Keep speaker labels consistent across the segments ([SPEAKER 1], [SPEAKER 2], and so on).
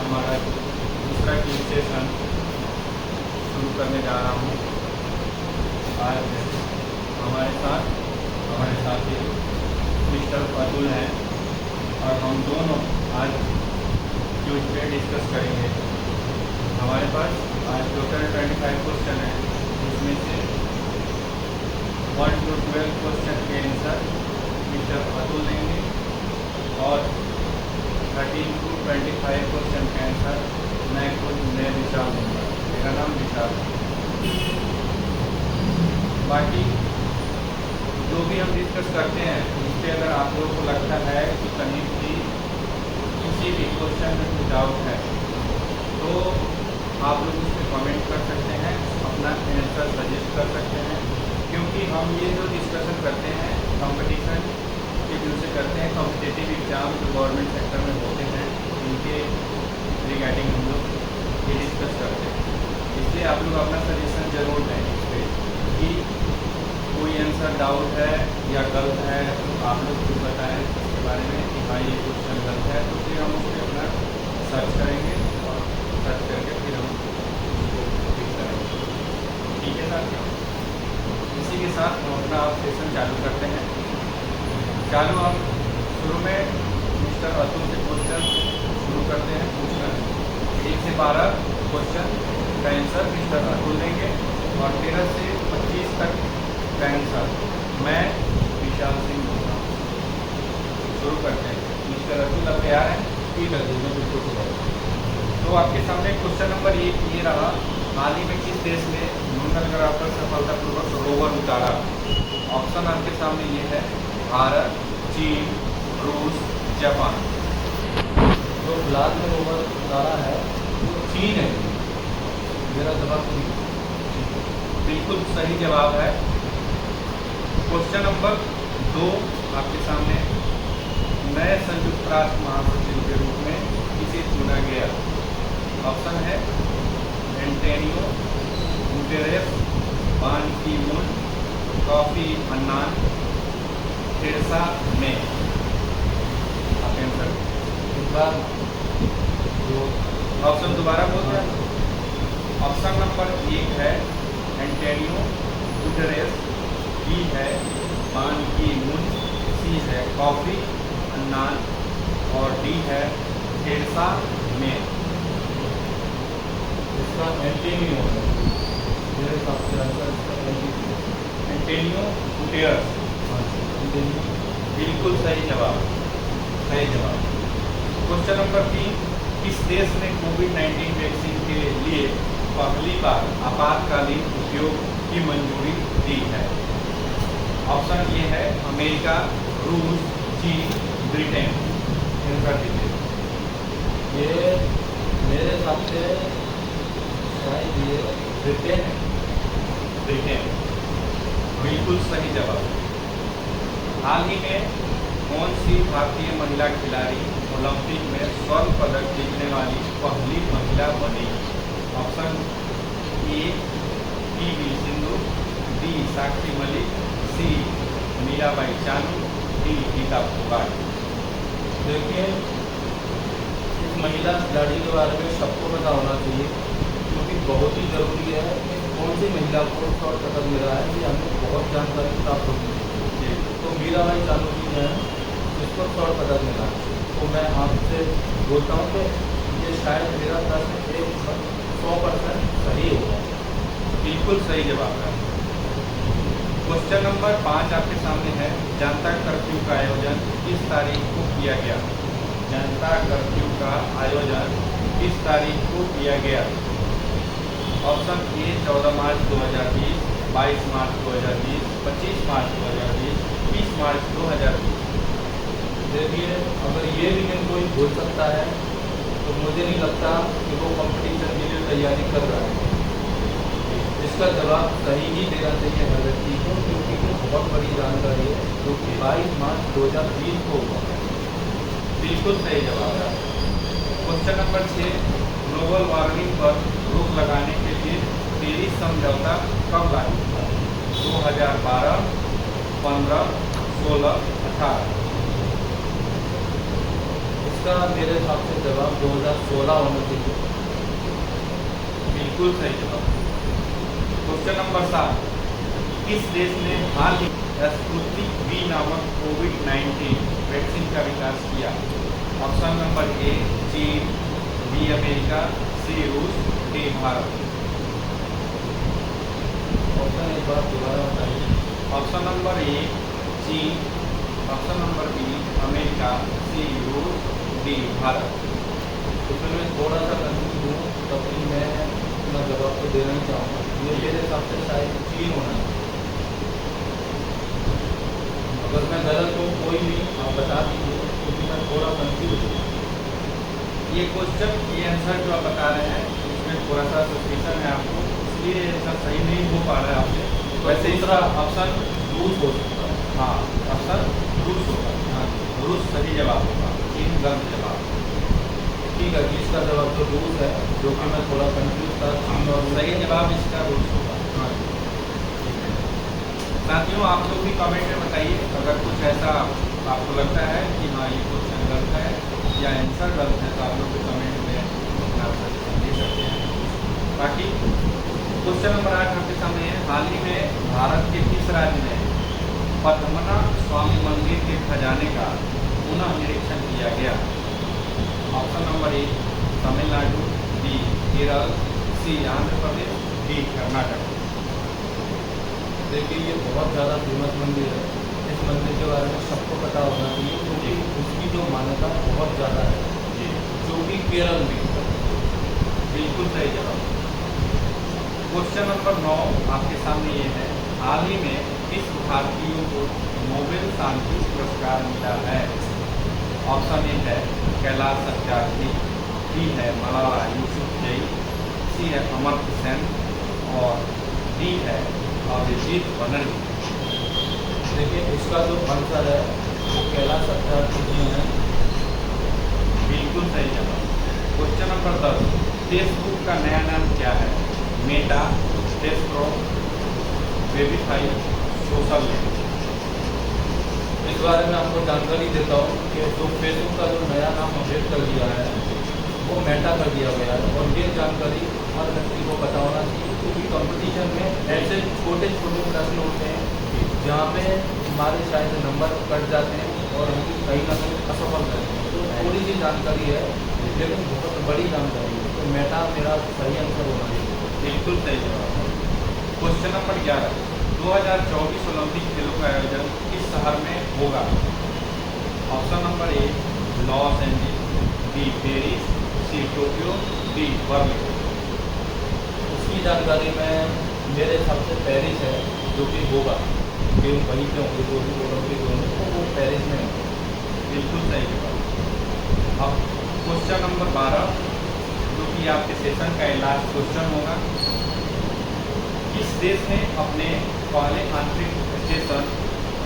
[SPEAKER 1] हमारा दूसरा quiz session शुरू करने जा रहा हूँ। आज हमारे साथी मिस्टर अतुल हैं और हम दोनों आज क्विज पे डिस्कस करेंगे। हमारे पास आज टोटल 25 क्वेश्चन है, जिसमें से 1 to 12 क्वेश्चन के आंसर मिस्टर अतुल देंगे और 13 to 25 क्वेश्चन का आंसर मैं विशाल दूंगा। मेरा नाम विशाल है। बाकी जो भी हम डिस्कस करते हैं उससे अगर आप लोगों को लगता है कि कहीं भी किसी भी क्वेश्चन में कुछ डाउट है तो आप लोग उस पर कमेंट कर सकते हैं, अपना आंसर सजेस्ट कर सकते हैं। क्योंकि हम ये जो डिस्कशन करते हैं कंपटीशन के व्यू से करते हैं, कॉम्पिटिटिव एग्ज़ाम जो गवर्नमेंट सेक्टर में होते हैं उनके रिगार्डिंग हम लोग ये डिस्कस करते हैं। इसलिए आप लोग अपना सजेशन जरूर दें इस पर कि कोई आंसर डाउट है या गलत है तो आप लोग खुद बताएं इसके बारे में कि हाँ ये क्वेश्चन गलत है, तो फिर हम उस पर अपना सर्च करेंगे और सर्च करके फिर हम उसको ठीक करेंगे। ठीक है साथियों, इसी के साथ हम अपना सेशन चालू करते हैं। चालू हम शुरू में मिस्टर अतुल से क्वेश्चन शुरू करते हैं पूछना। 1 से 12 क्वेश्चन का आंसर मिस्टर अतुल देंगे और 13 से 25 तक का आंसर मैं विशाल सिंह दूंगा। शुरू करते हैं। मिस्टर अतुल अब तैयार हैं?
[SPEAKER 2] ठीक है जी, मैं बिल्कुल तैयार हूं।
[SPEAKER 1] तो आपके सामने क्वेश्चन नंबर 1 ये रहा, हाल ही में किस देश ने मंगल ग्रह पर सफलतापूर्वक रोवर उतारा? ऑप्शन आपके सामने ये है, भारत, चीन, रूस, जापान।
[SPEAKER 2] जो फिलहाल में रोवर उतारा है वो चीन है। मेरा जवाब चीन।
[SPEAKER 1] बिल्कुल सही जवाब है। क्वेश्चन नंबर 2 आपके सामने, नए संयुक्त राष्ट्र महासचिव के रूप में किसे चुना गया? ऑप्शन है एंटोनियो गुटेरेस, बान की moon, coffee Annan, Theresa May. आप आंसर
[SPEAKER 2] एक बार जो
[SPEAKER 1] ऑप्शन दोबारा बोल रहे हैं। ऑप्शन नंबर 1 है एंटोनियो गुटेरेस, बी है बान की मून, सी है कॉफी अन्नान और डी है थेरेसा मे।
[SPEAKER 2] इसका एंटोनियो है। मेरे हिसाब से आंसर इसका
[SPEAKER 1] एंटोनियो गुटेरेस।
[SPEAKER 2] एंटोनियो।
[SPEAKER 1] बिल्कुल सही जवाब, सही जवाब। क्वेश्चन नंबर 3, किस देश ने कोविड-19 वैक्सीन के लिए पहली बार आपातकालीन उपयोग की मंजूरी दी है? ऑप्शन ये है अमेरिका, रूस, चीन, ब्रिटेन। आंसर दीजिए।
[SPEAKER 2] ये मेरे हिसाब से शायद ये ब्रिटेन है।
[SPEAKER 1] ब्रिटेन। बिल्कुल सही जवाब। हाल ही में कौन सी भारतीय महिला खिलाड़ी ओलंपिक में स्वर्ण पदक जीतने वाली पहली महिला बनी? Option A P V. Sindhu, B Sakshi Malik, C Mirabai Chanu, D Geeta Phogat.
[SPEAKER 2] देखिए, इस महिला खिलाड़ी के बारे में सबको पता होना चाहिए क्योंकि बहुत ही ज़रूरी है कि कौन सी महिला को स्वर्ण पदक मिला है, ये हमें बहुत जानकारी प्राप्त होती है। तो मीराबाई चानू जी हैं जिसको स्वर्ण पदक मिला। तो मैं आपसे बोलता हूँ कि ये शायद मेरा प्रश्न 100% सही होगा।
[SPEAKER 1] बिल्कुल सही जवाब है। क्वेश्चन नंबर 5 आपके सामने है, जनता कर्फ्यू का आयोजन किस तारीख को किया गया? जनता कर्फ्यू का आयोजन किस तारीख को किया गया? ऑप्शन ए 14 मार्च 2020, 22 मार्च 2020, 25 मार्च 2020, 30 मार्च 2020।
[SPEAKER 2] देखिए, अगर ये भी दिन कोई भूल सकता है तो मुझे नहीं लगता कि वो कंपटीशन के लिए तैयारी कर रहा है। इसका जवाब सही ही देना चाहिए हर व्यक्ति को क्योंकि ये बहुत बड़ी जानकारी है जो कि 22 मार्च 2020 को हुआ है।
[SPEAKER 1] बिल्कुल सही जवाब है। क्वेश्चन नंबर 6, ग्लोबल वार्मिंग पर रोक लगाने के लिए पेरिस समझौता कब लागू हुआ? 2012, 15, 16, 18।
[SPEAKER 2] इसका मेरे हिसाब से जवाब 2016 होना चाहिए।
[SPEAKER 1] बिल्कुल सही जवाब। क्वेश्चन नंबर 7, किस देश ने हाल ही स्पुतनिक वी नामक कोविड-19 वैक्सीन का विकास किया? ऑप्शन नंबर ए चीन, बी अमेरिका, सी रूस, डी भारत।
[SPEAKER 2] ऑप्शन एक बार दोबारा बताइए।
[SPEAKER 1] ऑप्शन नंबर ए चीन, ऑप्शन नंबर बी अमेरिका, सी रूस, डी भारत।
[SPEAKER 2] तो फिर मैं थोड़ा सा कंफ्यूज हूँ, तब भी मैं अपना जवाब तो देना ही चाहूँगा। ये मेरे हिसाब से शायद चीन होना है। अगर मैं गलत हूँ कोई भी आप बता दीजिए, क्योंकि मैं थोड़ा कंफ्यूज हूँ।
[SPEAKER 1] ये क्वेश्चन, ये आंसर जो आप बता रहे हैं इसमें थोड़ा सा सस्पेंशन है आपको, इसलिए आंसर सही नहीं हो पा रहा है आपसे। वैसे इसका ऑप्शन
[SPEAKER 2] रूस हो सकता है।
[SPEAKER 1] हाँ, ऑप्शन रूस होगा। हाँ, रूस सही जवाब होगा, चीन गलत जवाब।
[SPEAKER 2] ठीक है कि इसका जवाब तो रूस है, जो कि मैं थोड़ा कंफ्यूज था। चीन और
[SPEAKER 1] सही जवाब इसका रूस होगा।
[SPEAKER 2] हाँ।
[SPEAKER 1] साथियों, आप लोग भी कमेंट में बताइए अगर कुछ ऐसा आपको लगता है कि हाँ ये क्वेश्चन गलत है या आंसर गलत है, तो आप लोग भी कमेंट में अपना सजेशन दे सकते हैं। बाकी क्वेश्चन नंबर 8 आपके सामने है, हाल ही में भारत के किस राज्य में पद्मनाभ स्वामी मंदिर के खजाने का पुनः निरीक्षण किया गया? Option number A Tamil Nadu, B Kerala, C Andhra Pradesh, D Karnataka.
[SPEAKER 2] देखिए ये बहुत ज़्यादा फेमस मंदिर है। इस मंदिर के बारे में सबको पता होना चाहिए, क्योंकि उसकी जो मान्यता बहुत ज़्यादा है,
[SPEAKER 1] जी,
[SPEAKER 2] जो कि केरल में है।
[SPEAKER 1] बिल्कुल सही जवाब। क्वेश्चन नंबर 9 आपके सामने ये है, हाल ही में किस भारतीय को नोबेल शांति पुरस्कार मिला है? ऑप्शन ए है कैलाश सत्यार्थी, बी है मलाला यूसुफजई, सी है अमर्त्य सेन और डी है अभिजीत बनर्जी।
[SPEAKER 2] देखिए इसका जो आंसर है वो कैलाश सत्यार्थी जी हैं।
[SPEAKER 1] बिल्कुल सही जवाब। क्वेश्चन नंबर 10, फेसबुक का नया नाम क्या है? मेटा, फेसबुक, वेबीफाई, सोशल लिंक।
[SPEAKER 2] इस बारे में आपको जानकारी देता हूँ कि जो फेसबुक का जो नया नाम अपडेट कर दिया है वो मेटा कर दिया गया है, और ये जानकारी हर व्यक्ति को पता होना चाहिए, क्योंकि कंपटीशन में ऐसे छोटे छोटे प्रश्न होते हैं जहाँ पे हमारे शायद नंबर कट जाते हैं और हम कहीं ना कहीं असफल रहते हैं। तो थोड़ी सी जानकारी है लेकिन बहुत बड़ी जानकारी है, तो मेटा मेरा सही आंसर होना चाहिए।
[SPEAKER 1] बिल्कुल सही जवाब। क्वेश्चन नंबर 11, 2024 ओलंपिक खेलों का आयोजन किस शहर में होगा? Option number A Los Angeles, B Paris, C Tokyo, D Berlin.
[SPEAKER 2] उसकी जानकारी में मेरे हिसाब से पेरिस है, जो कि होगा, गेम वहीं पे होंगे, जो भी ओलंपिक होंगे तो वो पेरिस में होंगे।
[SPEAKER 1] बिल्कुल सही जवाब। अब क्वेश्चन नंबर 12, जो कि आपके सेशन का लास्ट क्वेश्चन होगा, किस देश ने अपने पहले आंतरिक स्टेशन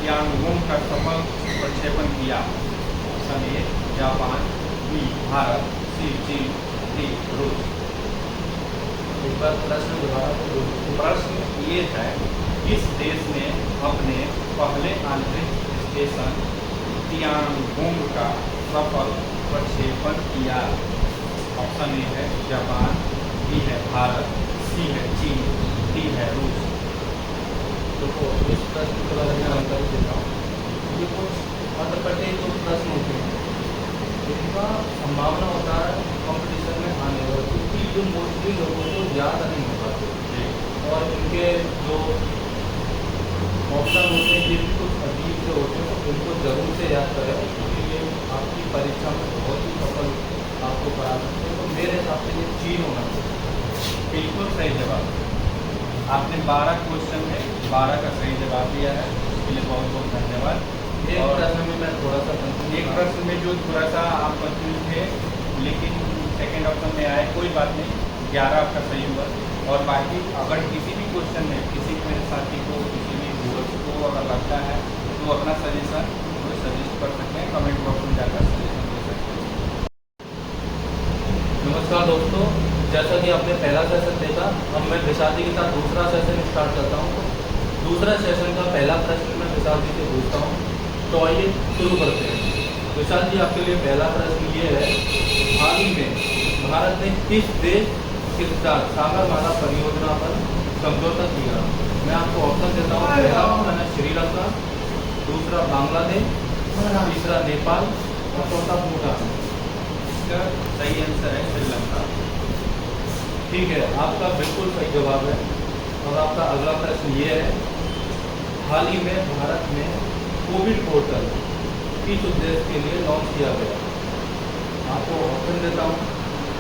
[SPEAKER 1] यांगोंग का सफल प्रक्षेपण किया? Option A Japan, B Bharat, C चीन, डी रूस।
[SPEAKER 2] एक बार प्रश्न दोबारा तो
[SPEAKER 1] प्रश्न ये है, किस देश ने अपने पहले आंतरिक स्टेशन तियानगोंग का सफल प्रक्षेपण किया? ऑप्शन ए है जापान, बी है भारत, सी है चीन, डी है रूस।
[SPEAKER 2] देखो इस प्रश्न के बारे में जानकारी देता हूँ। ये कुछ अटपटे जो प्रश्न होते हैं इनका संभावना होता है कंपटीशन में आने वाला, क्योंकि जो मोस्टली लोगों को याद नहीं हो पाते और इनके जो ऑप्शन होते हैं ये भी कुछ अजीब से होते हैं, तो इनको जरूर से याद करें, क्योंकि ये आपकी परीक्षा में बहुत ही सफल आपको करा सकते हैं। तो मेरे हिसाब से ये चीन होना चाहिए।
[SPEAKER 1] बिल्कुल सही जवाब। आपने 12 क्वेश्चन में 12 का सही जवाब दिया है, उसके लिए बहुत बहुत धन्यवाद।
[SPEAKER 2] एक प्रश्न में मैं थोड़ा सा
[SPEAKER 1] एक प्रश्न में जो थोड़ा सा आप कंफ्यूज थे, लेकिन सेकेंड ऑप्शन में आए, कोई बात नहीं, 11 आपका सही हुआ। और बाकी अगर किसी भी क्वेश्चन में किसी मेरे साथी को, किसी भी व्यूअर्स को अगर लगता है तो अपना सजेशन वो सजेस्ट कर सकते हैं, कमेंट बॉक्स में जाकर सजेशन दे सकते हैं।
[SPEAKER 2] नमस्कार दोस्तों, जैसा कि आपने पहला सेशन देखा, अब मैं विशाल जी के साथ दूसरा सेशन स्टार्ट करता हूँ। दूसरा सेशन का पहला प्रश्न मैं विशाल जी से पूछता हूँ, तो आइए शुरू करते हैं। विशाल जी, आपके लिए पहला प्रश्न ये है, हाल ही में भारत ने किस देश के साथ सागरमाला परियोजना पर समझौता किया? मैं आपको ऑप्शन देता हूँ। पहला ऑप्शन है श्रीलंका, दूसरा बांग्लादेश, तीसरा नेपाल और चौथा भूटान।
[SPEAKER 1] इसका सही आंसर है श्रीलंका।
[SPEAKER 2] ठीक है, आपका बिल्कुल सही जवाब है। और आपका अगला प्रश्न ये है, हाल ही में भारत में कोविड पोर्टल किस उद्देश्य के लिए लॉन्च किया गया? आपको ऑप्शन देता हूँ।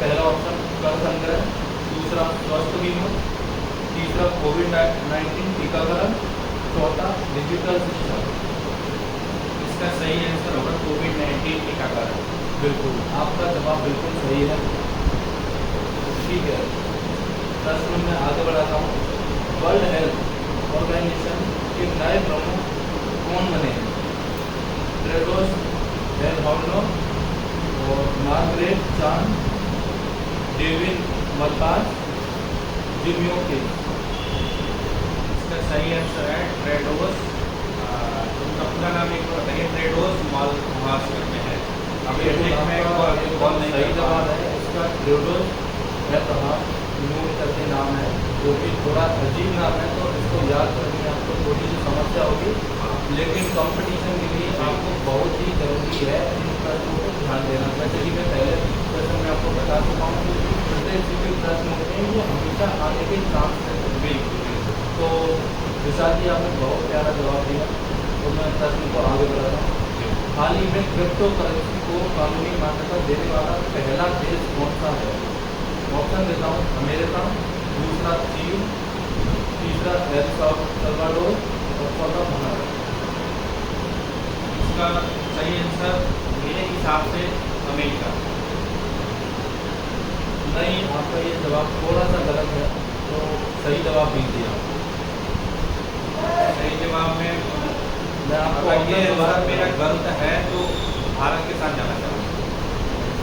[SPEAKER 2] पहला ऑप्शन कर संग्रह, दूसरा स्वास्थ्य बीमा, तीसरा कोविड-19 टीकाकरण, चौथा डिजिटल शिक्षा।
[SPEAKER 1] इसका सही आंसर होगा कोविड-19 टीकाकरण।
[SPEAKER 2] बिल्कुल, आपका जवाब बिल्कुल सही है। ठीक है, प्रश्न में आगे बढ़ाता हूँ। वर्ल्ड हेल्थ ऑर्गेनाइजेशन के नए प्रमुख कौन बने हैं? टेड्रोस एडहानोम और मार्गरेट चान, डेविड मलपास, जिम योंग।
[SPEAKER 1] इसका सही आंसर है टेड्रोस। उनका पूरा नाम एक बार बताइए। टेड्रोस मालपास करके है। अब ये कौन नहीं
[SPEAKER 2] सही जवाब है इसका टेड्रोस एडहानोम करके नाम है, जो कि थोड़ा अजीब नाम है, तो इसको याद करने में आपको थोड़ी सी समस्या होगी, लेकिन कंपटीशन के लिए आपको बहुत ही जरूरी है इन प्रश्नों को ध्यान देना। जैसे कि मैं पहले प्रश्न में आपको बता चुका हूँ, प्रत्येक जो प्रश्न होते हैं ये हमेशा आने के चांस रहते हैं। तो विशाल जी, आपने बहुत प्यारा जवाब दिया, तो मैं प्रश्न को आगे बढ़ा रहा हूँ। हाल ही में क्रिप्टो करेंसी को कानूनी मान्यता देने वाला पहला देश कौन सा है? ऑप्शन देता हूँ। अमेरिका, दूसरा चीन, तीसरा एल सल्वाडोर और चौथा भारत।
[SPEAKER 1] इसका सही आंसर मेरे हिसाब से अमेरिका।
[SPEAKER 2] नहीं, आपका ये जवाब थोड़ा सा गलत है, तो सही जवाब दीजिए आप।
[SPEAKER 1] सही जवाब में
[SPEAKER 2] मैं आपको
[SPEAKER 1] अगर ये
[SPEAKER 2] अपना
[SPEAKER 1] जवाब
[SPEAKER 2] जवाब
[SPEAKER 1] मेरा गलत है तो भारत के साथ जाना चाहूँगा।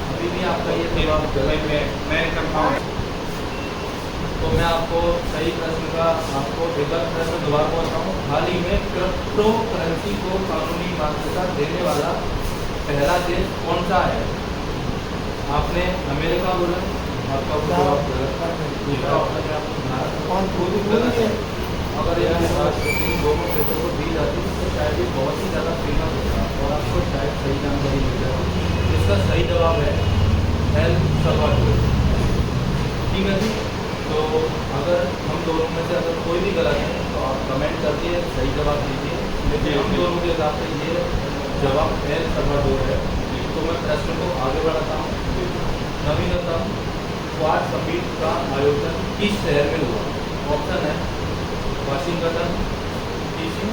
[SPEAKER 2] अभी भी आपका ये जवाब गलत है,
[SPEAKER 1] मैं कंफर्म।
[SPEAKER 2] तो मैं आपको सही प्रश्न का आपको एक बार प्रश्न दोबारा बोलता हूँ। हाल ही में क्रिप्टो करेंसी को कानूनी मान्यता देने वाला पहला देश कौन सा है? आपने अमेरिका बोला, आपका जवाब गलत था। दूसरा ऑप्शन है आपको भारत, कौन खुद गलत है। अगर ये इन दोनों देशों को दी जाती तो शायद ये बहुत ही ज़्यादा फेमस होता और आपको शायद सही जानकारी मिल जाए। इसका सही जवाब है एल सल्वाडोर। ठीक है जी, तो अगर हम दोनों में से अगर कोई भी गलत है तो आप कमेंट करके सही जवाब दीजिए, लेकिन हम दोनों के हिसाब से ये जवाब एल सल्वाडोर है। तो मैं प्रश्न को आगे बढ़ाता हूँ। नवीनतम क्वाड समिट का आयोजन किस शहर में हुआ? ऑप्शन है वाशिंगटन डीसी,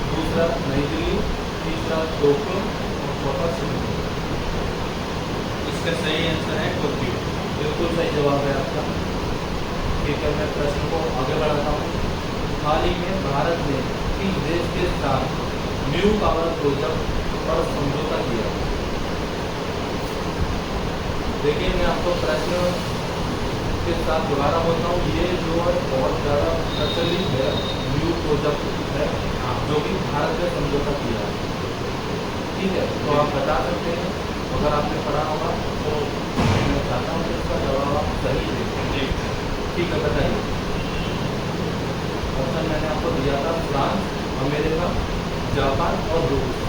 [SPEAKER 2] दूसरा नई दिल्ली, तीसरा टोक्यो और चौथा सिंगापुर।
[SPEAKER 1] इसका सही आंसर है टोक्यो।
[SPEAKER 2] बिल्कुल सही जवाब है आपका। ठीक है, मैं प्रश्न को आगे बढ़ाता हूँ। हाल ही में भारत ने किस देश के साथ न्यू पावर प्रोजेक्ट पर समझौता किया? देखिए, मैं आपको प्रश्न के साथ दोबारा बोलता हूँ। ये जो है बहुत ज़्यादा प्रचलित है न्यू प्रोजेक्ट है, जो कि भारत ने समझौता किया है। ठीक है, तो आप बता सकते हैं, अगर आपने पढ़ा होगा तो मैं चाहता हूँ कि इसका जवाब आप सही दें। ठीक है, बताइए। ऑप्शन मैंने आपको दिया था फ्रांस, अमेरिका, जापान और रूस।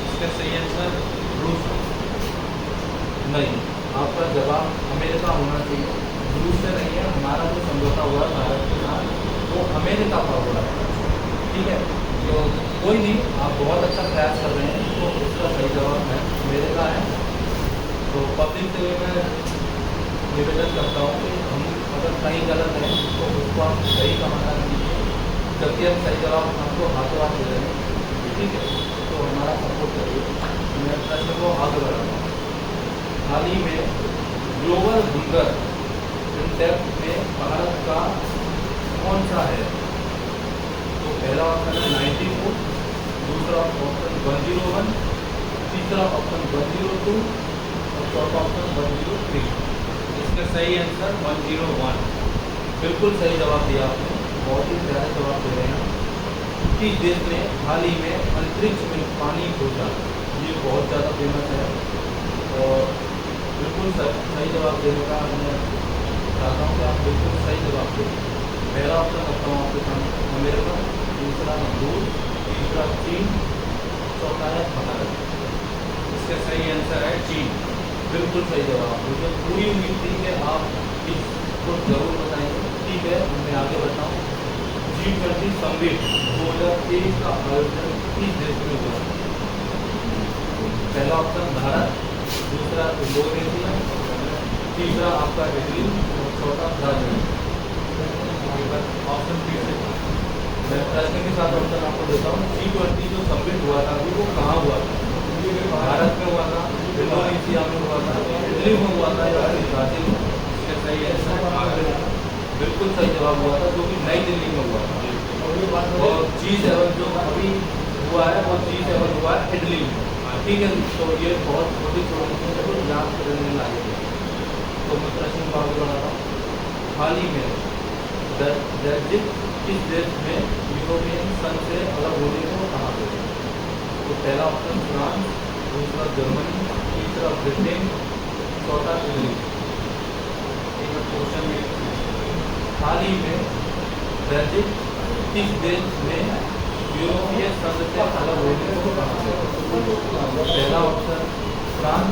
[SPEAKER 1] इसका सही आंसर रूस।
[SPEAKER 2] नहीं, आपका जवाब अमेरिका होना चाहिए। रूस से नहीं है। हमारा जो समझौता हुआ भारत के साथ वो अमेरिका का हुआ है। ठीक है, तो कोई नहीं, आप बहुत अच्छा प्रयास कर रहे हैं। तो इसका सही जवाब है अमेरिका है। तो पब्लिक से मैं निवेदन करता हूँ कि हम अगर कहीं गलत है तो उसको आप सही समाधान कीजिए, जबकि हम सही जवाब आपको हाथों हाथ दे रहे हैं। ठीक है, तो हमारा सपोर्ट करिए। मैं प्रश्न को आगे बढ़ाऊँगा। हाल ही में ग्लोबल हंगर इंडेक्स में भारत का कौन सा है? तो पहला ऑप्शन है 94, दूसरा ऑप्शन 101, तीसरा ऑप्शन 102 और चौथा ऑप्शन 103।
[SPEAKER 1] इसका सही आंसर 101।
[SPEAKER 2] बिल्कुल सही जवाब दिया आपने, बहुत ही प्यारा जवाब दे रहे हैं। किस देश ने हाल ही में अंतरिक्ष में पानी खोजा? ये बहुत ज़्यादा फेमस है और बिल्कुल सही जवाब देने का मैं चाहता हूँ कि आप बिल्कुल सही जवाब दें। पहला ऑप्शन रखता हूँ आपके सामने अमेरिका, दूसरा रूस, तीसरा चीन, चौथा है भारत।
[SPEAKER 1] इसका सही आंसर है चीन।
[SPEAKER 2] बिल्कुल सही जवाब। मुझे पूरी उम्मीद थी कि आप इसको जरूर बताएंगे। ठीक है, मैं आगे बढ़ता हूँ। G20 समिट 2023 का आयोजन किस देश में हुआ? पहला ऑप्शन भारत, दूसरा इंडोनेशिया, तीसरा आपका इटली और चौथा ब्राजील।
[SPEAKER 1] ऑप्शन फिर से
[SPEAKER 2] मैं प्रश्न के साथ ऑप्शन आपको देता हूँ। G20 जो समिट हुआ था वो कहाँ हुआ था? भारत में हुआ था, इंडोनेशिया में हुआ था, इटली में हुआ था या फिर ब्राजील में?
[SPEAKER 1] इसका सही आंसर भारत।
[SPEAKER 2] बिल्कुल सही जवाब हुआ था, जो कि नई दिल्ली में हुआ था। और G7 जो अभी हुआ है वो G7 हुआ है इटली में। ठीक है, तो ये बहुत छोटी छोटी तो याद करने लायक है। तो मैं प्रश्न को आगे बढ़ाता हूँ। हाल ही में ब्रेक्जिट किस देश में यूरोपियन संघ से अलग होने को कहा गया? तो पहला ऑप्शन फ्रांस, दूसरा जर्मनी, तीसरा ब्रिटेन, चौथा इटली।
[SPEAKER 1] एक क्वेश्चन में
[SPEAKER 2] हाल ही में ब्रेक्जिट किस देश में यूरोपीय संघ से अलग होने को कहा गया? पहला ऑप्शन फ्रांस,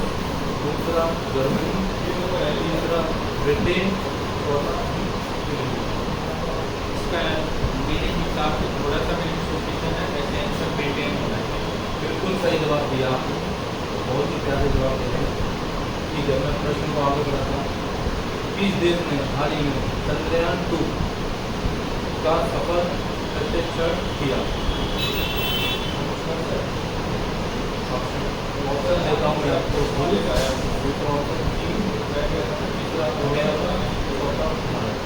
[SPEAKER 2] दूसरा जर्मनी, तीसरा ब्रिटेन, चौथा इटली।
[SPEAKER 1] इसका मेरे हिसाब से थोड़ा सा मेरी सोल्यूशन है, ऐसे आंसर ब्रिटेन होना चाहिए।
[SPEAKER 2] बिल्कुल सही जवाब दिया आपने, बहुत ही प्यारे जवाब दे रहे हैं। ठीक है, मैं प्रश्न को आगे बढ़ाता हूँ। किस देश ने हाल ही में चंद्रयान 2 का सफल प्रक्षेपण किया? ऑप्शन देता हूँ मैं आपको। दूसरा ऑप्शन चीन, तीसरा अमेरिका, चौथा भारत।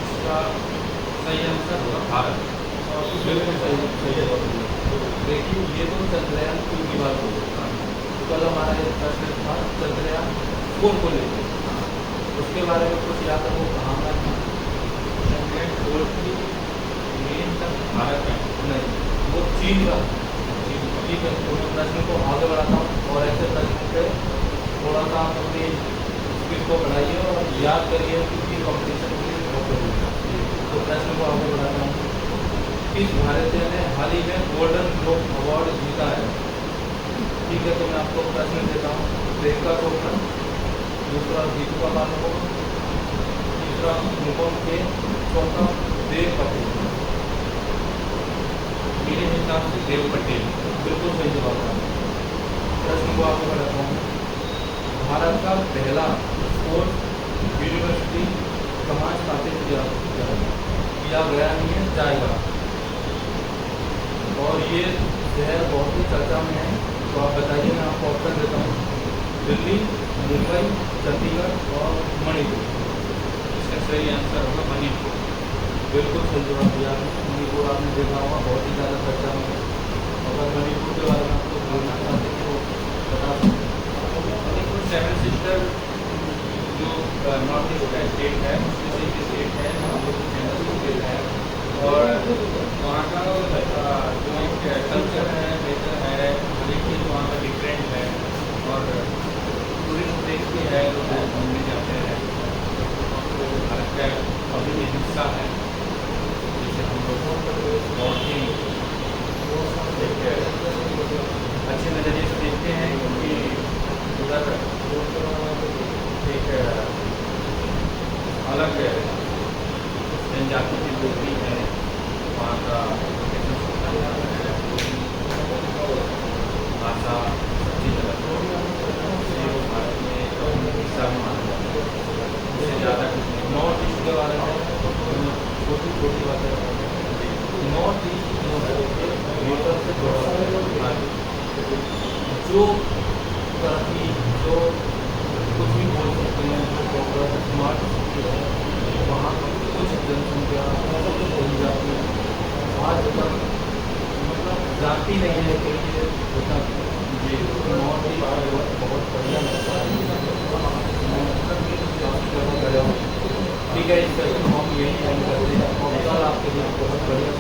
[SPEAKER 1] इसका सही आंसर होगा भारत।
[SPEAKER 2] बिल्कुल सही जवाब दिया। देखिए, ये तो चंद्रयान 2 की बात हो गई। कल हमारा एक प्रश्न था चंद्रयान 4 को लेकर, उसके बारे में कुछ याद है? वो कहाँ का था?
[SPEAKER 1] चंद्रयान 4 की मेन तक भारत में
[SPEAKER 2] नहीं, वो चीन का। ठीक है, तो मैं प्रश्न को आगे बढ़ाता हूँ और ऐसे प्रश्न पे थोड़ा सा आप अपनी स्किल को बढ़ाइए और याद करिए कि कॉम्पिटिशन के लिए बहुत जरूरी है। तो प्रश्न को आगे बढ़ाता हूँ। किस भारतीय ने हाल ही में गोल्डन ग्लोब अवार्ड जीता है? ठीक है, तो मैं आपको प्रश्न देता हूँ। प्रियंका चोपड़ा, दूसरा दीपिका पादुकोण, तीसरा अनुपम खेर, चौथा देव पटेल।
[SPEAKER 1] मेरे हिसाब से देव पटेल।
[SPEAKER 2] बिल्कुल सही जवाब है। प्रश्न को आगे बढ़ाता हूँ। भारत का पहला स्पोर्ट्स यूनिवर्सिटी कहाँ स्थापित किया गया नहीं है, जाएगा? और ये शहर बहुत ही चर्चा में है, तो आप बताइए। मैं आपको ऑप्शन देता हूँ। दिल्ली, मुंबई, चंडीगढ़ और मणिपुर।
[SPEAKER 1] इसका सही आंसर होगा मणिपुर।
[SPEAKER 2] बिल्कुल सही जवाब दिया आपने। मणिपुर आपने देखा होगा बहुत ही ज़्यादा चर्चा में है। अगर मणिपुर के बारे में आपको बोलना चाहते हैं तो बता सकते।
[SPEAKER 1] मणिपुर 7 सिस्टर जो नॉर्थ ईस्ट का स्टेट है, उसमें से एक स्टेट है, सेंट्रल स्टेट है। और वहाँ का जो एक कल्चर है, नेचर है, हर एक चीज़ वहाँ का डिफरेंट है। और टूरिस्ट प्लेस भी है, लोग घूमने जाते हैं। तो भारत का अभी भी हिस्सा है, जिसे हम लोग बहुत ही एक अच्छे नज़रिए से देखते हैं, क्योंकि उधर एक अलग जनजाति की लोग भी है। वहाँ का भाषा सब चीज़ अलग है, इसलिए वो भारत में एक हिस्सा में माना जाता है। उससे ज़्यादा कुछ नहीं।
[SPEAKER 2] नॉर्थ ईस्ट के बारे में छोटी छोटी बातें। नॉर्थ ईस्ट जो है नेटल से जुड़ा हुआ है। जो तरक्की, जो कुछ भी बोल सकते हैं, जो प्रोग्रेस स्मार्ट सिटी है, वहाँ कुछ जनसंख्या बोली जाती है। आज तक मतलब जाती नहीं है कि ये होता जी। नॉर्थ ईस्ट बहुत बढ़िया लगता है। मैं काफ़ी जगह गया हूँ। ठीक है, इस सेशन को हम यही एंड करते हैं और कल आपके लिए बहुत बढ़िया